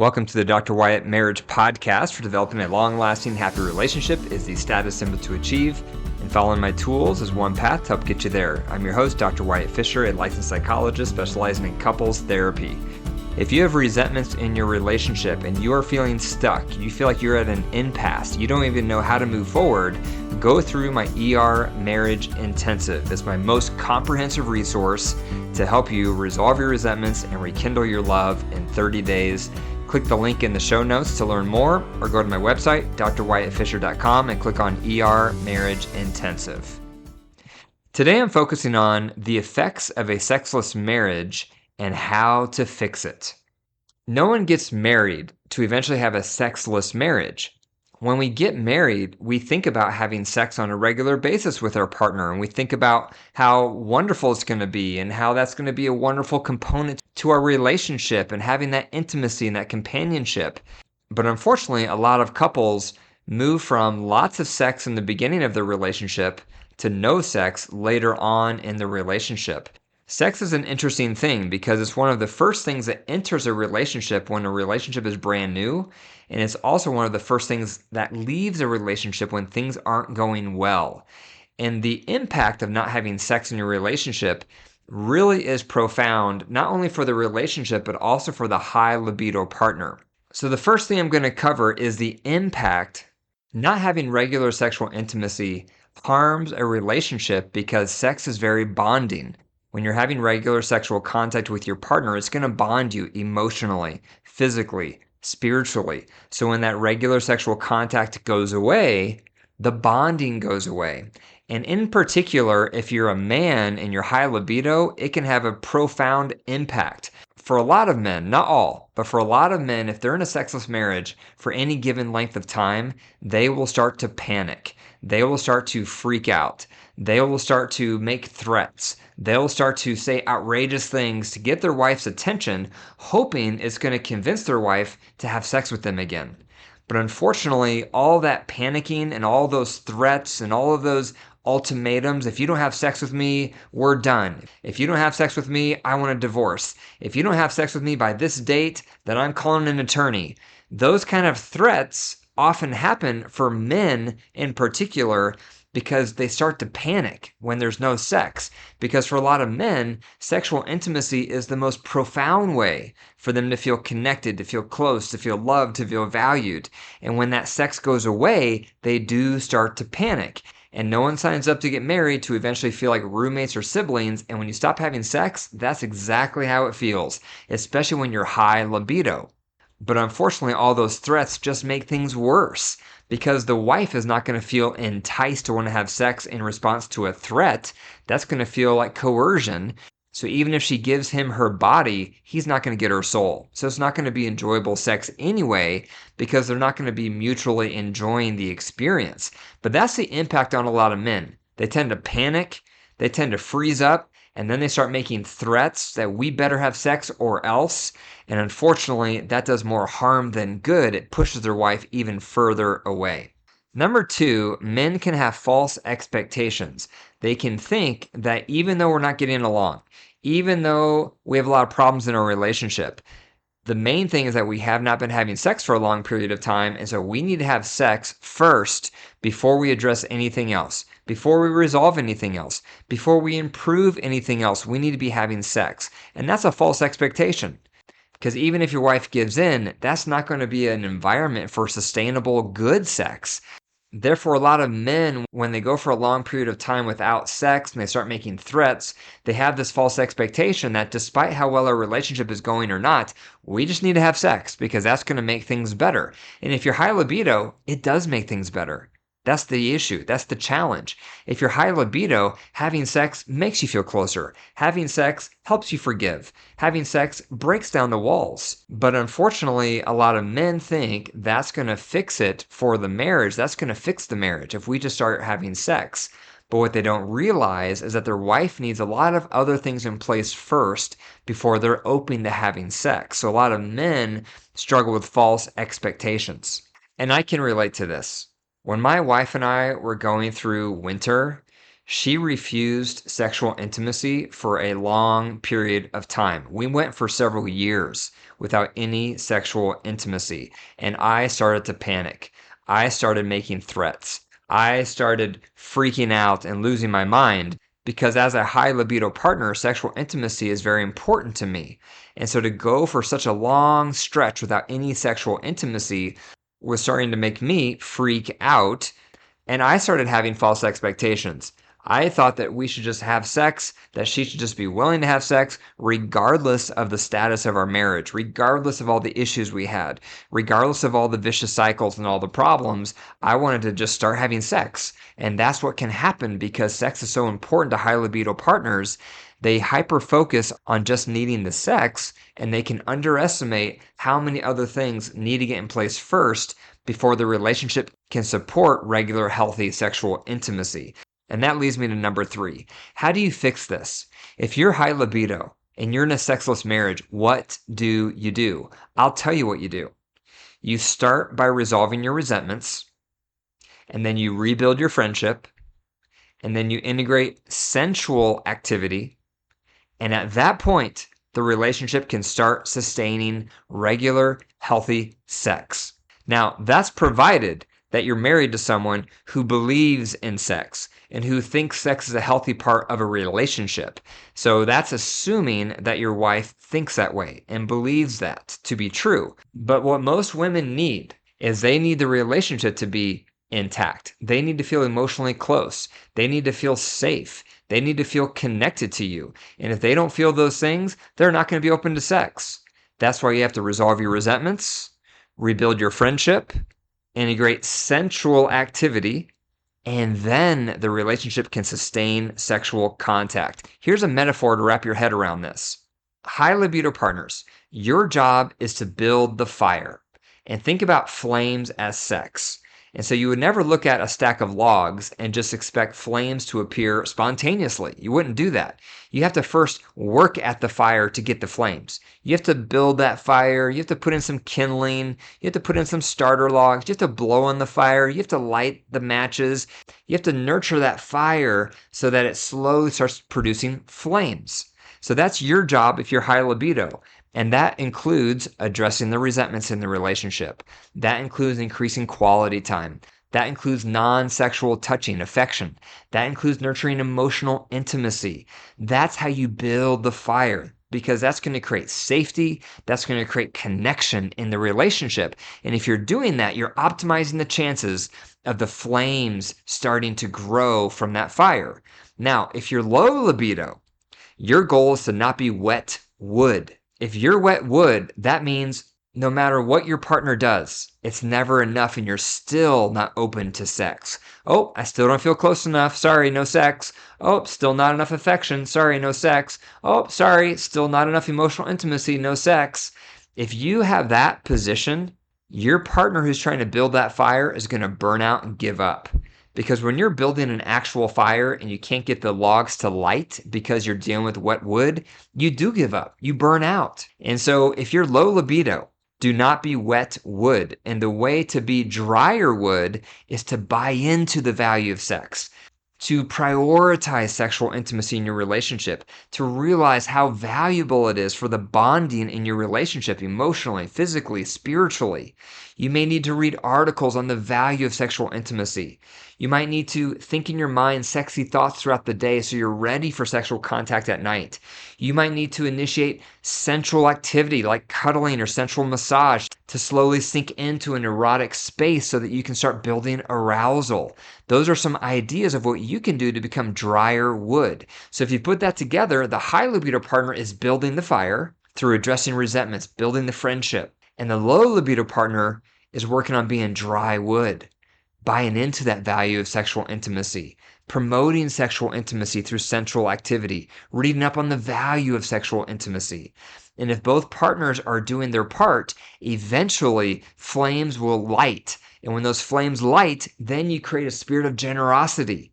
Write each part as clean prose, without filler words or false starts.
Welcome to the Dr. Wyatt Marriage Podcast. For developing a long-lasting, happy relationship is the status symbol to achieve, and following my tools is one path to help get you there. I'm your host, Dr. Wyatt Fisher, a licensed psychologist specializing in couples therapy. If you have resentments in your relationship and you are feeling stuck, you feel like you're at an impasse, you don't even know how to move forward, go through my ER Marriage Intensive. It's my most comprehensive resource to help you resolve your resentments and rekindle your love in 30 days. Click the link in the show notes to learn more, or go to my website, drwyattfisher.com, and click on ER Marriage Intensive. Today I'm focusing on the effects of a sexless marriage and how to fix it. No one gets married to eventually have a sexless marriage. When we get married, we think about having sex on a regular basis with our partner, and we think about how wonderful it's going to be and how that's going to be a wonderful component to our relationship and having that intimacy and that companionship. But unfortunately, a lot of couples move from lots of sex in the beginning of the relationship to no sex later on in the relationship. Sex is an interesting thing because it's one of the first things that enters a relationship when a relationship is brand new, and it's also one of the first things that leaves a relationship when things aren't going well. And the impact of not having sex in your relationship really is profound, not only for the relationship, but also for the high libido partner. So the first thing I'm going to cover is the impact not having regular sexual intimacy harms a relationship because sex is very bonding. When you're having regular sexual contact with your partner, it's going to bond you emotionally, physically, spiritually. So when that regular sexual contact goes away, the bonding goes away. And in particular, if you're a man and you're high libido, it can have a profound impact. For a lot of men, not all, but for a lot of men, if they're in a sexless marriage for any given length of time, they will start to panic. They will start to freak out. They will start to make threats. They'll start to say outrageous things to get their wife's attention, hoping it's going to convince their wife to have sex with them again. But unfortunately, all that panicking and all those threats and all of those ultimatums, if you don't have sex with me, we're done. If you don't have sex with me, I want a divorce. If you don't have sex with me by this date, then I'm calling an attorney. Those kind of threats often happen for men in particular because they start to panic when there's no sex. Because for a lot of men, sexual intimacy is the most profound way for them to feel connected, to feel close, to feel loved, to feel valued. And when that sex goes away, they do start to panic. And no one signs up to get married to eventually feel like roommates or siblings. And when you stop having sex, that's exactly how it feels, especially when you're high libido. But unfortunately, all those threats just make things worse because the wife is not going to feel enticed to want to have sex in response to a threat. That's going to feel like coercion. So even if she gives him her body, he's not going to get her soul. So it's not going to be enjoyable sex anyway because they're not going to be mutually enjoying the experience. But that's the impact on a lot of men. They tend to panic, they tend to freeze up, and then they start making threats that we better have sex or else. And unfortunately, that does more harm than good. It pushes their wife even further away. Number 2, men can have false expectations. They can think that even though we're not getting along, even though we have a lot of problems in our relationship, the main thing is that we have not been having sex for a long period of time, and so we need to have sex first before we address anything else, before we resolve anything else, before we improve anything else. We need to be having sex, and that's a false expectation. Because even if your wife gives in, that's not going to be an environment for sustainable, good sex. Therefore, a lot of men, when they go for a long period of time without sex and they start making threats, they have this false expectation that despite how well our relationship is going or not, we just need to have sex because that's going to make things better. And if you're high libido, it does make things better. That's the issue. That's the challenge. If you're high libido, having sex makes you feel closer. Having sex helps you forgive. Having sex breaks down the walls. But unfortunately, a lot of men think that's going to fix it for the marriage. That's going to fix the marriage if we just start having sex. But what they don't realize is that their wife needs a lot of other things in place first before they're open to having sex. So a lot of men struggle with false expectations. And I can relate to this. When my wife and I were going through winter, she refused sexual intimacy for a long period of time. We went for several years without any sexual intimacy. And I started to panic. I started making threats. I started freaking out and losing my mind because as a high libido partner, sexual intimacy is very important to me. And so to go for such a long stretch without any sexual intimacy was starting to make me freak out. And I started having false expectations. I thought that we should just have sex, that she should just be willing to have sex, regardless of the status of our marriage, regardless of all the issues we had, regardless of all the vicious cycles and all the problems. I wanted to just start having sex. And that's what can happen because sex is so important to high libido partners. They hyper focus on just needing the sex, and they can underestimate how many other things need to get in place first before the relationship can support regular, healthy sexual intimacy. And that leads me to number 3. How do you fix this? If you're high libido and you're in a sexless marriage, what do you do? I'll tell you what you do. You start by resolving your resentments, and then you rebuild your friendship, and then you integrate sensual activity. And at that point, the relationship can start sustaining regular, healthy sex. Now, that's provided that you're married to someone who believes in sex and who thinks sex is a healthy part of a relationship. So that's assuming that your wife thinks that way and believes that to be true. But what most women need is they need the relationship to be intact. They need to feel emotionally close. They need to feel safe. They need to feel connected to you. And if they don't feel those things, they're not going to be open to sex. That's why you have to resolve your resentments, rebuild your friendship, integrate sensual activity, and then the relationship can sustain sexual contact. Here's a metaphor to wrap your head around this. High libido partners, your job is to build the fire. And think about flames as sex. And so you would never look at a stack of logs and just expect flames to appear spontaneously. You wouldn't do that. You have to first work at the fire to get the flames. You have to build that fire. You have to put in some kindling. You have to put in some starter logs. You have to blow on the fire. You have to light the matches. You have to nurture that fire so that it slowly starts producing flames. So that's your job if you're high libido. And that includes addressing the resentments in the relationship. That includes increasing quality time. That includes non-sexual touching, affection. That includes nurturing emotional intimacy. That's how you build the fire, because that's going to create safety. That's going to create connection in the relationship. And if you're doing that, you're optimizing the chances of the flames starting to grow from that fire. Now, if you're low libido, your goal is to not be wet wood. If you're wet wood, that means no matter what your partner does, it's never enough and you're still not open to sex. Oh, I still don't feel close enough. Sorry, no sex. Oh, still not enough affection. Sorry, no sex. Oh, sorry, still not enough emotional intimacy. No sex. If you have that position, your partner who's trying to build that fire is going to burn out and give up. Because when you're building an actual fire and you can't get the logs to light because you're dealing with wet wood, you do give up. You burn out. And so if you're low libido, do not be wet wood. And the way to be drier wood is to buy into the value of sex, to prioritize sexual intimacy in your relationship, to realize how valuable it is for the bonding in your relationship emotionally, physically, spiritually. You may need to read articles on the value of sexual intimacy. You might need to think in your mind sexy thoughts throughout the day so you're ready for sexual contact at night. You might need to initiate sensual activity like cuddling or sensual massage to slowly sink into an erotic space so that you can start building arousal. Those are some ideas of what you can do to become drier wood. So if you put that together, the high libido partner is building the fire through addressing resentments, building the friendship. And the low libido partner is working on being dry wood, buying into that value of sexual intimacy, promoting sexual intimacy through sensual activity, reading up on the value of sexual intimacy. And if both partners are doing their part, eventually flames will light. And when those flames light, then you create a spirit of generosity.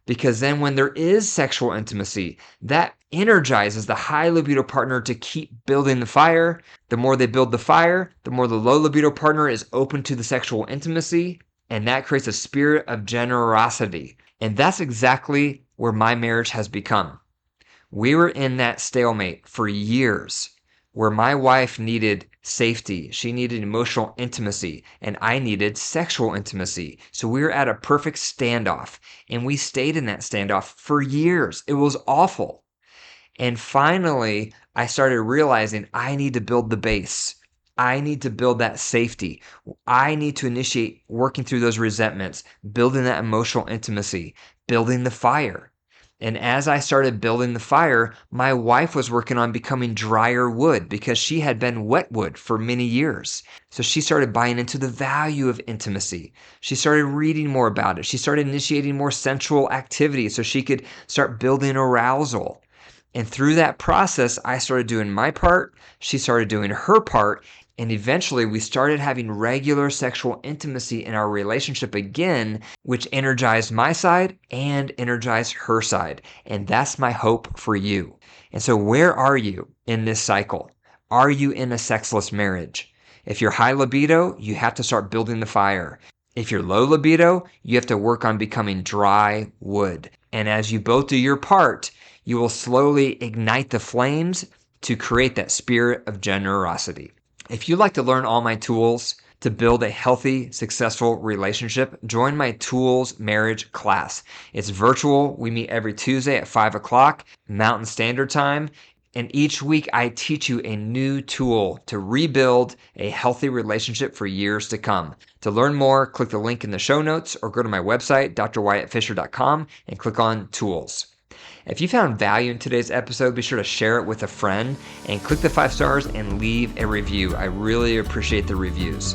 Because then when there is sexual intimacy, that energizes the high libido partner to keep building the fire. The more they build the fire, the more the low libido partner is open to the sexual intimacy. And that creates a spirit of generosity. And that's exactly where my marriage has become. We were in that stalemate for years. where my wife needed safety, she needed emotional intimacy, and I needed sexual intimacy. So we were at a perfect standoff, and we stayed in that standoff for years. It was awful. And finally, I started realizing I need to build the base. I need to build that safety. I need to initiate working through those resentments, building that emotional intimacy, building the fire. And as I started building the fire, my wife was working on becoming drier wood because she had been wet wood for many years. So she started buying into the value of intimacy. She started reading more about it. She started initiating more sensual activity so she could start building arousal. And through that process, I started doing my part, she started doing her part, and eventually we started having regular sexual intimacy in our relationship again, which energized my side and energized her side. And that's my hope for you. And so where are you in this cycle? Are you in a sexless marriage? If you're high libido, you have to start building the fire. If you're low libido, you have to work on becoming dry wood. And as you both do your part, you will slowly ignite the flames to create that spirit of generosity. If you'd like to learn all my tools to build a healthy, successful relationship, join my Tools Marriage class. It's virtual. We meet every Tuesday at 5 o'clock Mountain Standard Time. And each week I teach you a new tool to rebuild a healthy relationship for years to come. To learn more, click the link in the show notes or go to my website, drwyattfisher.com, and click on Tools. If you found value in today's episode, be sure to share it with a friend and click the 5 stars and leave a review. I really appreciate the reviews.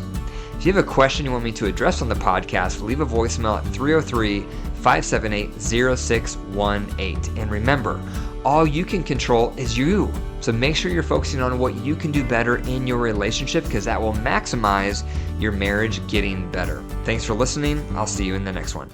If you have a question you want me to address on the podcast, leave a voicemail at 303-578-0618. And remember, all you can control is you. So make sure you're focusing on what you can do better in your relationship because that will maximize your marriage getting better. Thanks for listening. I'll see you in the next one.